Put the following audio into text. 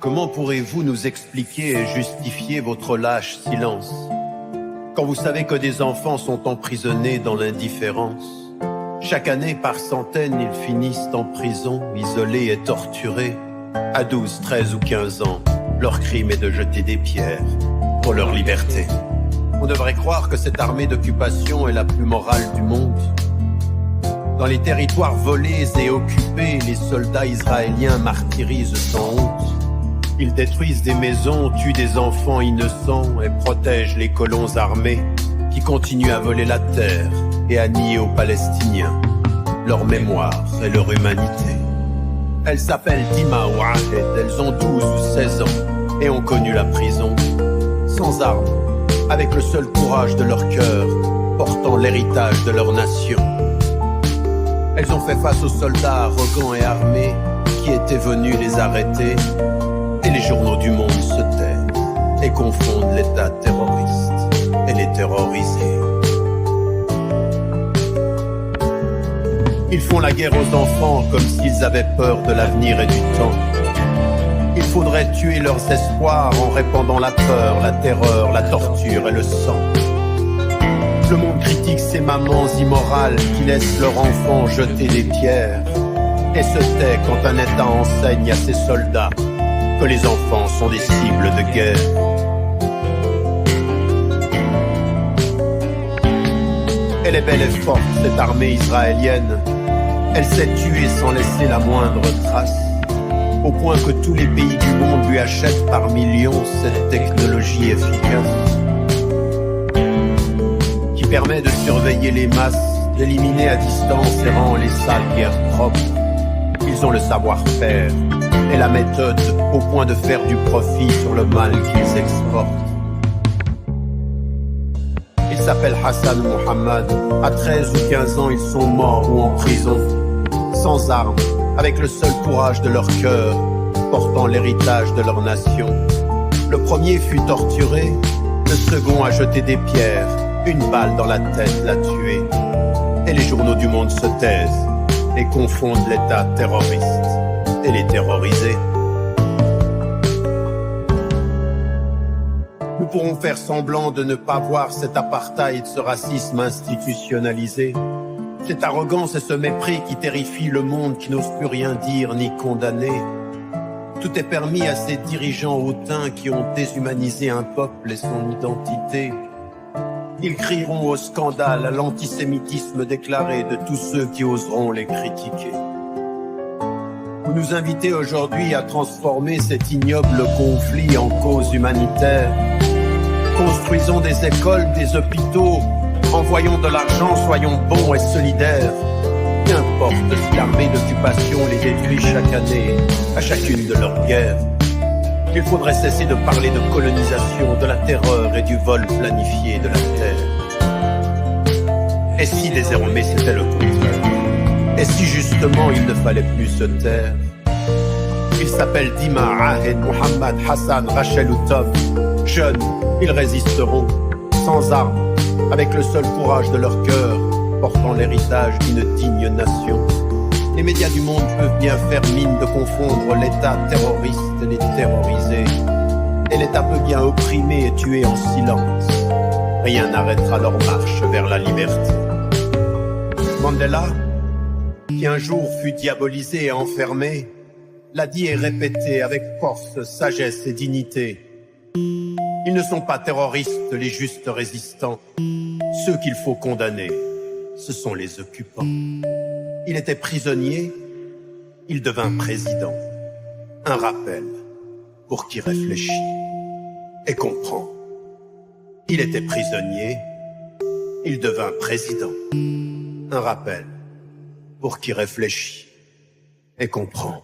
Comment pourrez-vous nous expliquer et justifier votre lâche silence quand vous savez que des enfants sont emprisonnés dans l'indifférence? Chaque année, par centaines, ils finissent en prison, isolés et torturés. À 12, 13 ou 15 ans, leur crime est de jeter des pierres pour leur liberté. On devrait croire que cette armée d'occupation est la plus morale du monde. Dans les territoires volés et occupés, les soldats israéliens martyrisent sans honte. Ils détruisent des maisons, tuent des enfants innocents et protègent les colons armés qui continuent à voler la terre et à nier aux Palestiniens leur mémoire et leur humanité. Elles s'appellent Dima ou Ahed, elles ont 12 ou 16 ans et ont connu la prison, sans armes, avec le seul courage de leur cœur, portant l'héritage de leur nation. Elles ont fait face aux soldats arrogants et armés qui étaient venus les arrêter. Et les journaux du monde se taisent et confondent l'État terroriste et les terrorisés. Ils font la guerre aux enfants comme s'ils avaient peur de l'avenir et du temps. Il faudrait tuer leurs espoirs en répandant la peur, la terreur, la torture et le sang. Le monde critique ces mamans immorales qui laissent leurs enfants jeter des pierres et se tait quand un État enseigne à ses soldats que les enfants sont des cibles de guerre. Elle est belle et forte, cette armée israélienne. Elle s'est tuée sans laisser la moindre trace, au point que tous les pays du monde lui achètent par millions cette technologie efficace qui permet de surveiller les masses, d'éliminer à distance et rend les sales guerres propres. Ils ont le savoir-faire et la méthode au point de faire du profit sur le mal qu'ils exportent. Ils s'appellent Hassan ou Mohammed. À 13 ou 15 ans, ils sont morts ou en prison, sans armes, avec le seul courage de leur cœur, portant l'héritage de leur nation. Le premier fut torturé, le second a jeté des pierres, une balle dans la tête l'a tué. Et les journaux du monde se taisent et confondent l'État terroriste et les terrorisés. Nous pourrons faire semblant de ne pas voir cet apartheid, ce racisme institutionnalisé, cette arrogance et ce mépris qui terrifient le monde, qui n'ose plus rien dire ni condamner. Tout est permis à ces dirigeants hautains qui ont déshumanisé un peuple et son identité. Ils crieront au scandale, à l'antisémitisme déclaré de tous ceux qui oseront les critiquer. Vous nous invitez aujourd'hui à transformer cet ignoble conflit en cause humanitaire. Construisons des écoles, des hôpitaux, envoyons de l'argent, soyons bons et solidaires. Qu'importe si l'armée d'occupation les détruit chaque année, à chacune de leurs guerres. Il faudrait cesser de parler de colonisation, de la terreur et du vol planifié de la terre. Et si désormais c'était le contraire? Et si justement il ne fallait plus se taire? Ils s'appellent Dima, Ahed, Mohammed, Hassan, Rachel ou Tom. Jeunes, ils résisteront, sans armes, avec le seul courage de leur cœur, portant l'héritage d'une digne nation. Les médias du monde peuvent bien faire mine de confondre l'État terroriste et les terrorisés. Et l'État peut bien opprimer et tuer en silence. Rien n'arrêtera leur marche vers la liberté. Mandela, qui un jour fut diabolisé et enfermé, l'a dit et répété avec force, sagesse et dignité. Ils ne sont pas terroristes, les justes résistants. Ceux qu'il faut condamner, ce sont les occupants. Il était prisonnier, il devint président. Un rappel pour qui réfléchit et comprend. Il était prisonnier, il devint président. Un rappel pour qui réfléchit et comprend.